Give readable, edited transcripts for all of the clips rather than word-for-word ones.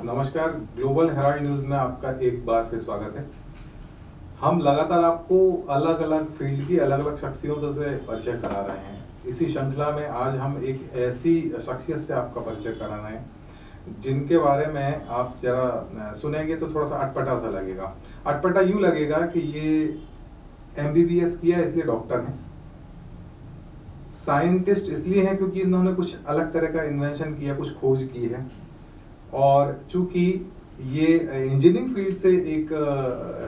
नमस्कार, global Herald news में आपका एक बार फिर स्वागत है। हम लगातार आपको अलग अलग फील्ड की अलग अलग शख्सियतों से परिचय करा रहे हैं। इसी श्रृंखला में आज हम एक ऐसी शख्सियत से आपका परिचय करा रहे हैं जिनके बारे में आप जरा सुनेंगे तो थोड़ा सा अटपटा सा लगेगा। अटपटा यूं लगेगा कि ये MBBS किया इसलिए डॉक्टर हैं, साइंटिस्ट इसलिए हैं क्योंकि इन्होंने कुछ अलग तरह का इन्वेंशन किया, कुछ खोज की है, और चूंकि ये इंजीनियरिंग फील्ड से एक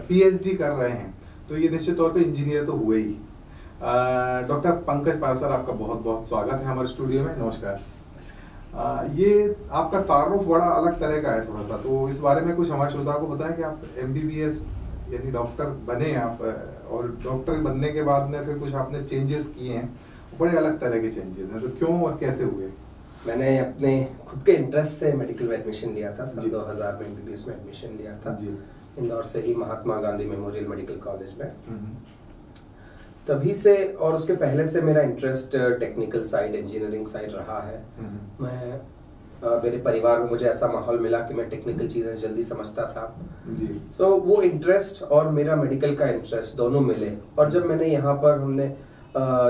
PhD कर रहे हैं तो ये निश्चित तौर पे इंजीनियर तो हुए ही। डॉक्टर पंकज पारासर, आपका बहुत बहुत स्वागत है हमारे स्टूडियो में। नमस्कार। ये आपका तारुफ बड़ा अलग तरह का है थोड़ा सा, तो इस बारे में कुछ हमारे श्रोता को बताएं कि आप MBBS यानी डॉक्टर बने आप, और डॉक्टर बनने के बाद में फिर कुछ आपने चेंजेस किए हैं, बड़े अलग तरह के चेंजेस हैं, तो क्यों और कैसे हुए? मैंने अपने खुद के इंटरेस्ट से मेडिकल में एडमिशन लिया था। सन 2000 में MBBS में एडमिशन लिया था इंदौर से ही, Mahatma Gandhi memorial medical college में। तभी से और उसके पहले से मेरा interest technical side, engineering side रहा है। मैं मेरे परिवार में मुझे ऐसा माहौल मिला कि मैं टेक्निकल चीज़ें जल्दी समझता था। तो वो इंटरेस्ट और मेरा मेडिकल का इंटरेस्ट दोनों मिले, और जब मैंने यहाँ पर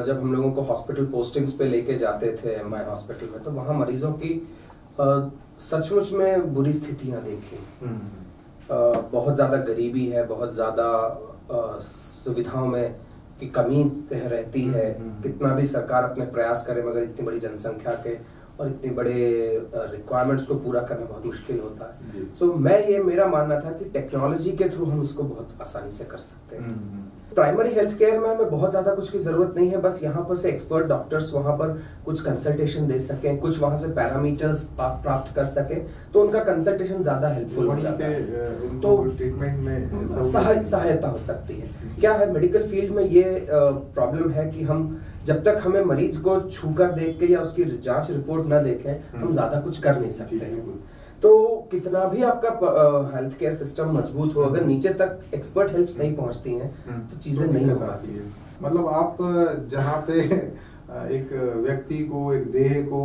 जब हम लोगों को हॉस्पिटल पोस्टिंग्स पे लेके जाते थे MI हॉस्पिटल में, तो वहाँ मरीजों की सचमुच में बुरी स्थितियाँ देखी। बहुत ज़्यादा गरीबी है, बहुत ज़्यादा सुविधाओं में की कमी रहती है। कितना भी सरकार अपने प्रयास करे मगर इतनी बड़ी जनसंख्या के और इतने बड़े रिक्वायरमेंट्स को पूरा करना बहुत मुश्किल होता है। सो मेरा मानना था कि टेक्नोलॉजी के थ्रू हम इसको बहुत आसानी से कर सकते हैं। प्राइमरी हेल्थ केयर में हमें बहुत ज्यादा कुछ की जरूरत नहीं है, बस यहाँ पर से एक्सपर्ट डॉक्टर्स वहाँ पर कुछ कंसल्टेशन दे सकें, कुछ वहाँ से पैरामीटर्स प्राप्त कर सकें, तो उनका कंसल्टेशन ज्यादा हेल्पफुल हो जाता है, तो ट्रीटमेंट में सहायता हो सकती है। क्या है, मेडिकल फील्ड में ये प्रॉब्लम है कि हम जब तक हमें मरीज को छूकर देख के या उसकी जांच रिपोर्ट ना देखें, हम ज्यादा कुछ कर नहीं सकते हैं। तो कितना भी आपका हेल्थ केयर सिस्टम मजबूत हो, अगर नीचे तक एक्सपर्ट हेल्प्स नहीं पहुंचती हैं तो चीजें नहीं हो पाती है। मतलब आप जहाँ पे एक व्यक्ति को, एक देह को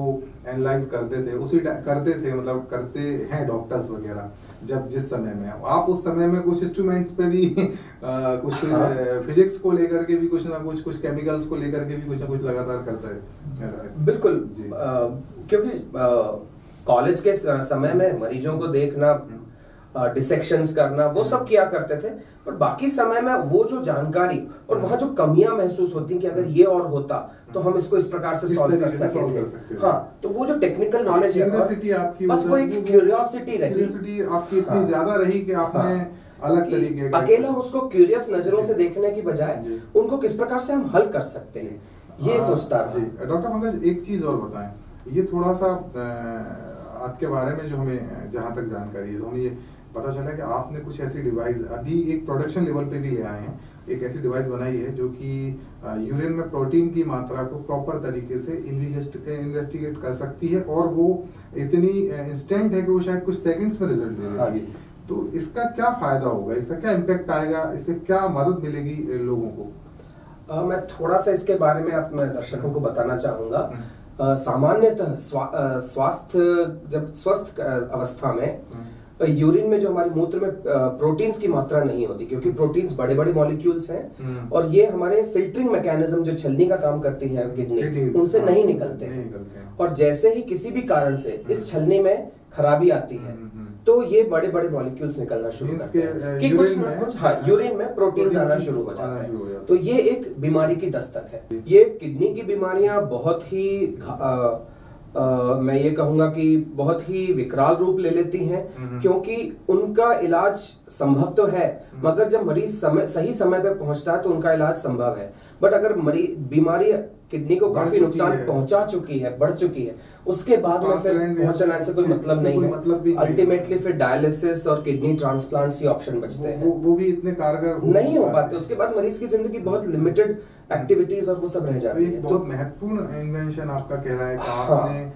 एनालाइज करते थे, मतलब करते हैं डॉक्टर्स वगैरह, जब जिस समय में आप उस समय में कुछ इंस्ट्रूमेंट्स पे भी कुछ फिजिक्स को लेकर के भी कुछ ना कुछ केमिकल्स को लेकर के भी कुछ ना कुछ लगातार करता है। बिल्कुल, क्योंकि कॉलेज के समय में मरीजों को देखना, डिसेक्शंस करना, वो सब किया करते थे, पर बाकी समय में वो जो जानकारी और वहाँ जो कमियां महसूस होती कि अगर ये और होता तो हम इसको इस प्रकार से सॉल्व कर सकते थे। हाँ, तो वो जो टेक्निकल नॉलेज है, बस वो एक क्यूरियोसिटी आपकी इतनी ज्यादा रही कि आपने अलग तरीके अकेला उसको क्यूरियस नजरों से देखने की बजाय उनको किस प्रकार से हम हल कर सकते हैं, ये सोचता रहा। डॉक्टर पंकज, एक चीज और बताएं, ये थोड़ा सा आपके बारे में जो हमें जहाँ तक जानकारी है, तो हमें ये पता चला कि आपने कुछ ऐसी डिवाइस अभी एक प्रोडक्शन लेवल पे भी ले आए हैं, एक ऐसी डिवाइस बनाई है जो कि यूरिन में प्रोटीन की मात्रा को प्रॉपर तरीके से इन्वेस्टिगेट कर सकती है, और वो इतनी इंस्टेंट है कि वो शायद कुछ सेकंड्स में रिजल्ट दे देती है। तो इसका क्या फायदा होगा, इसका क्या इम्पैक्ट आएगा, इससे क्या मदद मिलेगी लोगों को? मैं थोड़ा सा इसके बारे में अपने दर्शकों को बताना चाहूंगा। सामान्यतः स्वस्थ अवस्था में यूरिन में, जो हमारे मूत्र में प्रोटीन्स की मात्रा नहीं होती, क्योंकि प्रोटीन्स बड़े बड़े मॉलिक्यूल्स हैं और ये हमारे फिल्टरिंग मैकेनिज्म जो छलनी का काम करती है किडनी, उनसे नहीं निकलते हैं। और जैसे ही किसी भी कारण से इस छलनी में खराबी आती है तो ये बड़े बड़े मॉलिक्यूल्स निकलना शुरू करते हैं कि कुछ ना कुछ यूरिन में प्रोटीन आना शुरू हो जाता है। तो ये एक बीमारी की दस्तक है। ये किडनी की बीमारियां बहुत ही मैं ये कहूंगा कि बहुत ही विकराल रूप ले लेती हैं, क्योंकि उनका इलाज संभव तो है, मगर जब मरीज सही समय पे पहुंचता है तो उनका इलाज संभव है। बट अगर बीमारी किडनी को काफी नुकसान पहुंचा चुकी है, बढ़ चुकी है, उसके बाद में फिर पहुंचना से कोई मतलब नहीं है। अल्टीमेटली फिर डायलिसिस और किडनी ट्रांसप्लांट्स ही ऑप्शन बचते हैं, वो भी इतने कारगर नहीं हो पाते। उसके बाद मरीज की जिंदगी बहुत लिमिटेड एक्टिविटीज और वो सब रह जाती है। बहुत महत्वपूर्ण इन्वेंशन आपका कहना है कि आपने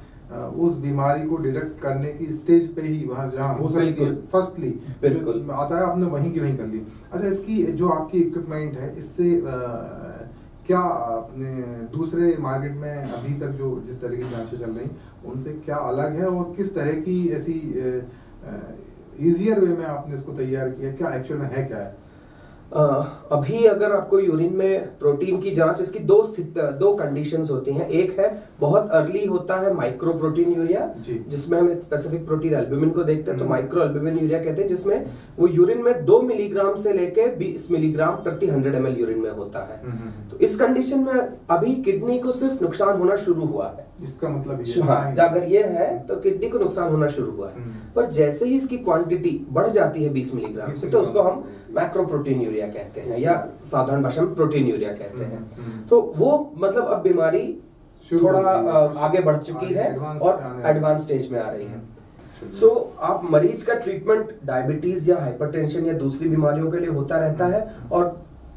उस बीमारी को डिटेक्ट करने की स्टेज पे ही, वहां जहां हो सकती है फर्स्टली बिल्कुल आता है, आपने वहीं की वहीं कर ली। अच्छा, इसकी जो आपकी इक्विपमेंट है, इससे क्या अपने दूसरे मार्केट में अभी तक जो जिस तरह की जांचें चल रही उनसे क्या अलग है, और किस तरह की ऐसी इजियर वे में आपने इसको तैयार किया, क्या एक्चुअल में है क्या है? अभी अगर आपको यूरिन में प्रोटीन की जांच, इसकी दो कंडीशंस होती हैं। एक है बहुत अर्ली होता है माइक्रो प्रोटीन यूरिया, जिसमें हम एक स्पेसिफिक प्रोटीन एल्ब्यूमिन को देखते हैं, तो माइक्रो एल्ब्यूमिन यूरिया कहते हैं, जिसमें वो यूरिन में 2 मिलीग्राम से लेके 20 मिलीग्राम प्रति 100 ml यूरिन में होता है। तो इस कंडीशन में अभी किडनी को सिर्फ नुकसान होना शुरू हुआ है। इसका मतलब ये अगर ये है तो किडनी को नुकसान होना शुरू हुआ है। पर जैसे ही इसकी क्वांटिटी बढ़ जाती है 20 मिलीग्राम से, तो उसको हम मैक्रो प्रोटीन यूरिया कहते हैं, या साधारण भाषा में प्रोटीन यूरिया कहते हैं। तो वो मतलब अब बीमारी थोड़ा आगे बढ़ चुकी है और एडवांस स्टेज में आ रही है। सो आप मरीज का ट्रीटमेंट डायबिटीज या हाइपरटेंशन या दूसरी बीमारियों के लिए होता रहता है, और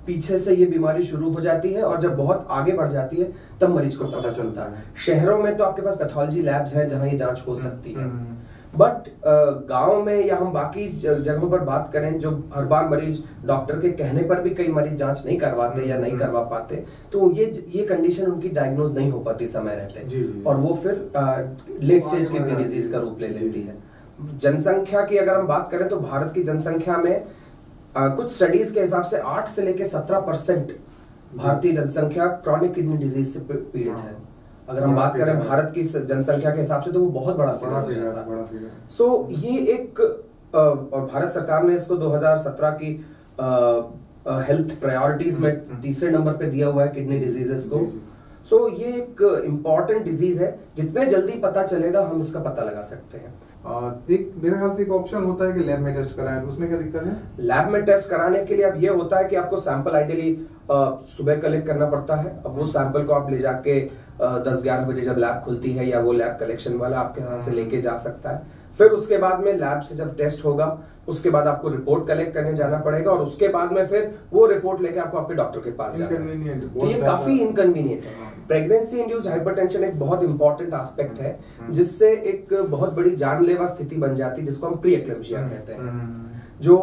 पीछे से ये बीमारी शुरू हो जाती है, और जब बहुत आगे बढ़ जाती है तब मरीज को पता चलता है। शहरों में तो आपके पास पैथोलॉजी लैब्स हैं जहां ये जांच हो सकती है, बट गांव में या हम बाकी जगहों पर बात करें, जो हर बार मरीज डॉक्टर के कहने पर भी कई मरीज जांच नहीं करवाते या नहीं करवा पाते, तो ये कंडीशन उनकी डायग्नोज नहीं हो पाती समय रहते, और वो फिर लेट स्टेज किडनी डिजीज का रूप ले लेती है। जनसंख्या की अगर हम बात करें तो भारत की जनसंख्या में कुछ स्टडीज के हिसाब से 8 से लेकर 17% भारतीय जनसंख्या क्रॉनिक किडनी डिजीज से पीड़ित है। अगर हम बात करें भारत की जनसंख्या के हिसाब से तो वो बहुत बड़ा फिगर हो जाता है। सो ये एक और भारत सरकार ने इसको 2017 की हेल्थ प्रायोरिटीज में तीसरे नंबर पे दिया हुआ है किडनी डिजीजेस को। सो ये एक इम्पॉर्टेंट डिजीज है, जितने जल्दी पता चलेगा हम इसका पता लगा सकते हैं। एक मेरे ख्याल से एक ऑप्शन होता है कि लैब में टेस्ट कराएं, तो उसमें क्या दिक्कत है? लैब में टेस्ट कराने के लिए अब ये होता है कि आपको सैंपल आइडियली सुबह कलेक्ट करना पड़ता है। अब वो सैंपल को आप ले जाके 10-11 बजे जब लैब खुलती है, या वो लैब कलेक्शन वाला आपके यहाँ से लेके जा सकता है। फिर उसके बाद में लैब से जब टेस्ट होगा, उसके बाद आपको रिपोर्ट कलेक्ट करने जाना पड़ेगा, और उसके बाद में फिर वो रिपोर्ट लेके आपको आपके डॉक्टर के पास जाना है। तो ये काफी इनकन्वीनियंट है। प्रेगनेंसी इंड्यूस्ड हाइपरटेंशन एक बहुत इंपॉर्टेंट एस्पेक्ट है, जिससे एक बहुत बड़ी जानलेवा स्थिति बन जाती है, जिसको हम प्री एक्लेम्पसिया कहते हैं। जो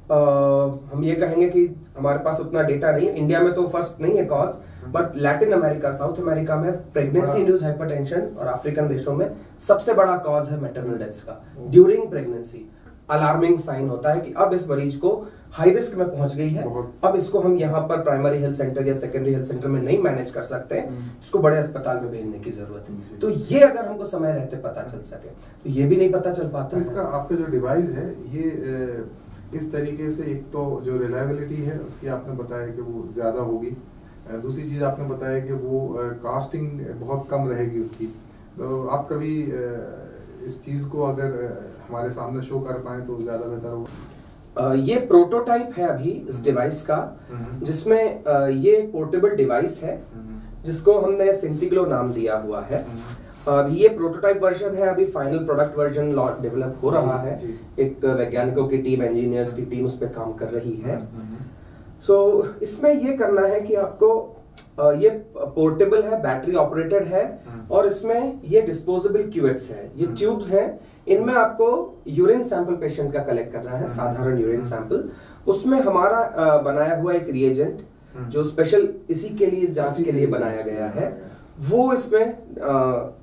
हम ये कहेंगे कि हमारे पास उतना डेटा नहीं है, इंडिया में तो फर्स्ट नहीं है cause, but Latin America, south America में प्रेगनेंसी इंड्यूस्ड हाइपरटेंशन और अफ्रीकन देशों में सबसे बड़ा कॉज है मैटरनल डेथ्स का ड्यूरिंग प्रेगनेंसी। अलार्मिंग साइन होता है कि अब इस मरीज को हाई रिस्क में पहुंच गई है, अब इसको हम यहाँ पर प्राइमरी हेल्थ सेंटर या सेकेंडरी हेल्थ सेंटर में नहीं मैनेज कर सकते, इसको बड़े अस्पताल में भेजने की जरूरत है। तो ये अगर हमको समय रहते पता चल सके, तो ये भी नहीं पता चल पाता। इसका आपका जो डिवाइस है ये इस तरीके से, एक तो जो रिलायबिलिटी है उसकी आपने बताया कि वो ज्यादा होगी, दूसरी चीज आपने बताया कि वो कास्टिंग बहुत कम रहेगी उसकी। तो आप कभी इस चीज को अगर हमारे सामने शो कर पाए तो ज्यादा बेहतर होगा। ये प्रोटोटाइप है अभी इस डिवाइस का, जिसमें ये पोर्टेबल डिवाइस है जिसको हमने सिंटिग्लो नाम दिया हुआ है। अभी ये प्रोटोटाइप वर्जन है, अभी फाइनल प्रोडक्ट वर्जन डेवलप हो रहा है। एक वैज्ञानिकों की टीम, इंजीनियर्स की टीम उस पर काम कर रही है। सो इसमें ये करना है कि आपको ये पोर्टेबल है, बैटरी ऑपरेटेड है, और इसमें ये डिस्पोजेबल क्यूवेट्स है, ये ट्यूब्स हैं। इनमें आपको यूरिन सैंपल पेशेंट का कलेक्ट करना है, साधारण यूरिन सैंपल। उसमें हमारा बनाया हुआ एक रिएजेंट जो स्पेशल इसी के लिए, इस जांच के लिए बनाया गया है, वो इसमें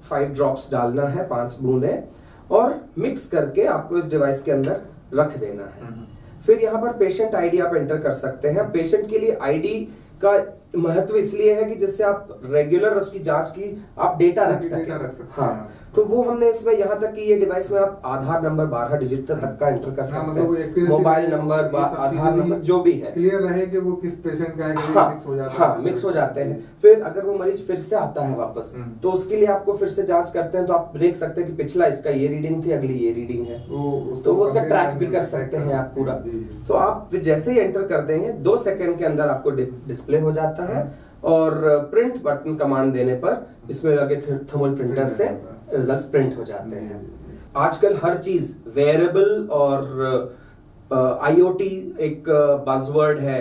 5 ड्रॉप्स डालना है, 5 बूंदें, और मिक्स करके आपको इस डिवाइस के अंदर रख देना है। फिर यहाँ पर पेशेंट आईडी आप एंटर कर सकते हैं। पेशेंट के लिए आईडी का महत्व इसलिए है कि जिससे आप रेगुलर उसकी जांच की आप डेटा रख सकें। हाँ, तो वो हमने इसमें यहाँ तक कि ये डिवाइस में आप आधार नंबर 12 डिजिट तक का एंटर कर सकते हैं, मोबाइल नंबर, आधार नंबर, जो भी है, क्लियर रहे कि वो किस पेशेंट का है, मिक्स हो जाता है। हाँ, मिक्स हो जाते हैं। फिर अगर वो मरीज फिर से आता है वापस, तो उसके लिए आपको फिर से जांच करते हैं, तो आप देख सकते हैं कि पिछला इसका ये रीडिंग थी, अगली ये रीडिंग है, तो वो उसका ट्रैक भी कर सकते हैं आप पूरा। तो आप जैसे ही एंटर कर देंगे 2 सेकंड के अंदर आपको डिस्प्ले हो जाता है, और प्रिंट बटन कमांड देने पर इसमें लगे थर्मल प्रिंटर से रिजल्ट्स प्रिंट हो जाते हैं। आजकल हर चीज वेयरेबल और आईओटी एक बज़वर्ड है,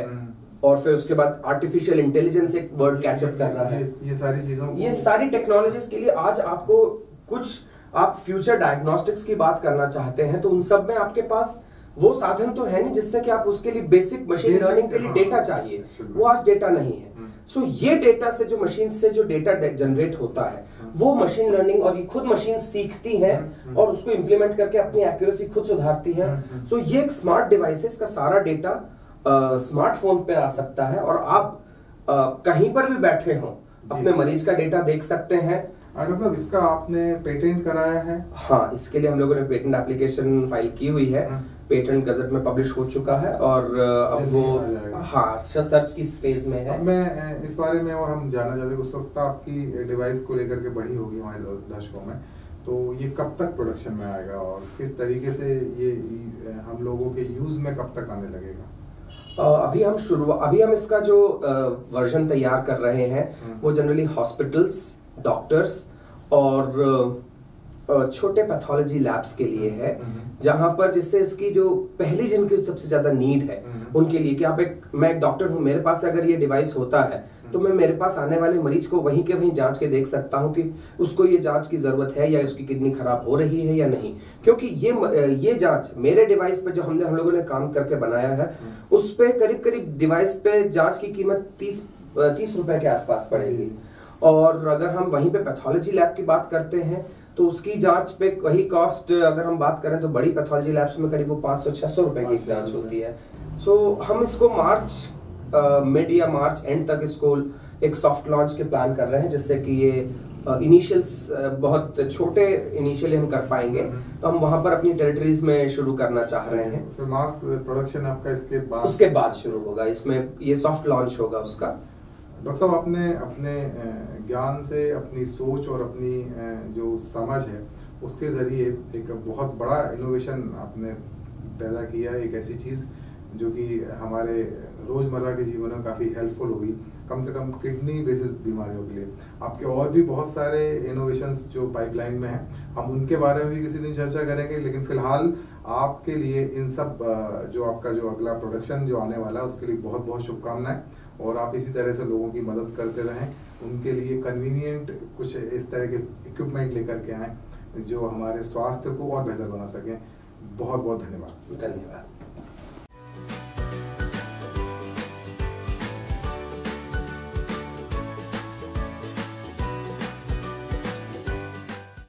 और फिर उसके बाद आर्टिफिशियल इंटेलिजेंस एक वर्ड कैचअप कर रहा है। ये सारी चीजों, ये सारी टेक्नोलॉजीज के लिए आज आपको कुछ, आप फ्यूचर डायग्नोस्टिक्स की बात करना चाहते हैं तो उन सब में आपके पास वो साधन तो है नहीं जिससे कि आप उसके लिए बेसिक मशीन लर्निंग के लिए डेटा चाहिए, वो आज डेटा नहीं है। सो ये डेटा से, जो मशीन से जो डेटा जनरेट होता है, वो मशीन लर्निंग, और ये खुद मशीन सीखती है और उसको इंप्लीमेंट करके अपनी एक्यूरेसी खुद सुधारती है। सो ये एक स्मार्ट डिवाइसेस का सारा डेटा स्मार्टफोन पे आ सकता है, और आप कहीं पर भी बैठे हो अपने मरीज का डेटा देख सकते हैं। डॉक्टर साहब, इसका आपने पेटेंट कराया है? हाँ, इसके लिए हम लोगों ने पेटेंट एप्लीकेशन फाइल की हुई है, पेटेंट गजट में पब्लिश हो चुका है, और अब वो हाँ सर्च की फेज में है। मैं इस बारे में और हम जानना चाहते हैं, उस वक्त आपकी डिवाइस को लेकर के बढ़ी होगी हमारे दर्शकों में, तो ये कब तक प्रोडक्शन में आएगा और किस तरीके से ये हम लोगों के यूज में कब तक आने लगेगा? अभी हम इसका जो वर्जन तैयार कर रहे हैं वो जनरली हॉस्पिटल्स, डॉक्टर्स और छोटे पैथोलॉजी लैब्स के लिए है, जहां पर जिससे इसकी जो पहली जिनकी सबसे ज्यादा नीड है उनके लिए, कि मैं एक डॉक्टर हूं, मेरे पास अगर ये डिवाइस होता है तो मैं मेरे पास आने वाले मरीज को वहीं के वहीं जांच के देख सकता हूं कि उसको ये जांच की जरूरत है या उसकी किडनी खराब हो रही है या नहीं। क्योंकि ये जांच मेरे डिवाइस पे जो हम लोगों ने काम करके बनाया है, उस पे करीब डिवाइस पे जांच की कीमत 30 रुपए के आसपास पड़ेगी, और अगर हम वहीं पे पैथोलॉजी लैब की बात करते हैं तो उसकी जांच पे वही कॉस्ट, अगर हम बात करें तो बड़ी पैथोलॉजी लैब्स में करीब 500-600 रुपए की जांच होती है। सो हम इसको मिड या मार्च एंड तक इसको एक सॉफ्ट लॉन्च के प्लान कर रहे हैं, जिससे कि ये इनिशियल्स बहुत छोटे इनिशियली हम कर पाएंगे, तो हम वहां पर अपनी टेरिटरीज में शुरू करना चाह रहे हैं। तो मास प्रोडक्शन आपका उसके बाद शुरू होगा, इसमें ये सॉफ्ट लॉन्च होगा उसका। डॉक्टर साहब, आपने अपने ज्ञान से, अपनी सोच और अपनी जो समझ है उसके जरिए एक बहुत बड़ा इनोवेशन आपने पैदा किया है, एक ऐसी चीज़ जो कि हमारे रोज़मर्रा के जीवन में काफ़ी हेल्पफुल होगी, कम से कम किडनी बेसिस बीमारियों के लिए। आपके और भी बहुत सारे इनोवेशंस जो पाइपलाइन में हैं, हम उनके बारे में भी किसी दिन चर्चा करेंगे, लेकिन फिलहाल आपके लिए इन सब जो आपका जो अगला प्रोडक्शन जो आने वाला है उसके लिए बहुत बहुत शुभकामनाएं, और आप इसी तरह से लोगों की मदद करते रहें, उनके लिए कन्वीनियंट कुछ इस तरह के इक्विपमेंट लेकर के आएँ जो हमारे स्वास्थ्य को और बेहतर बना सकें। बहुत बहुत धन्यवाद। धन्यवाद।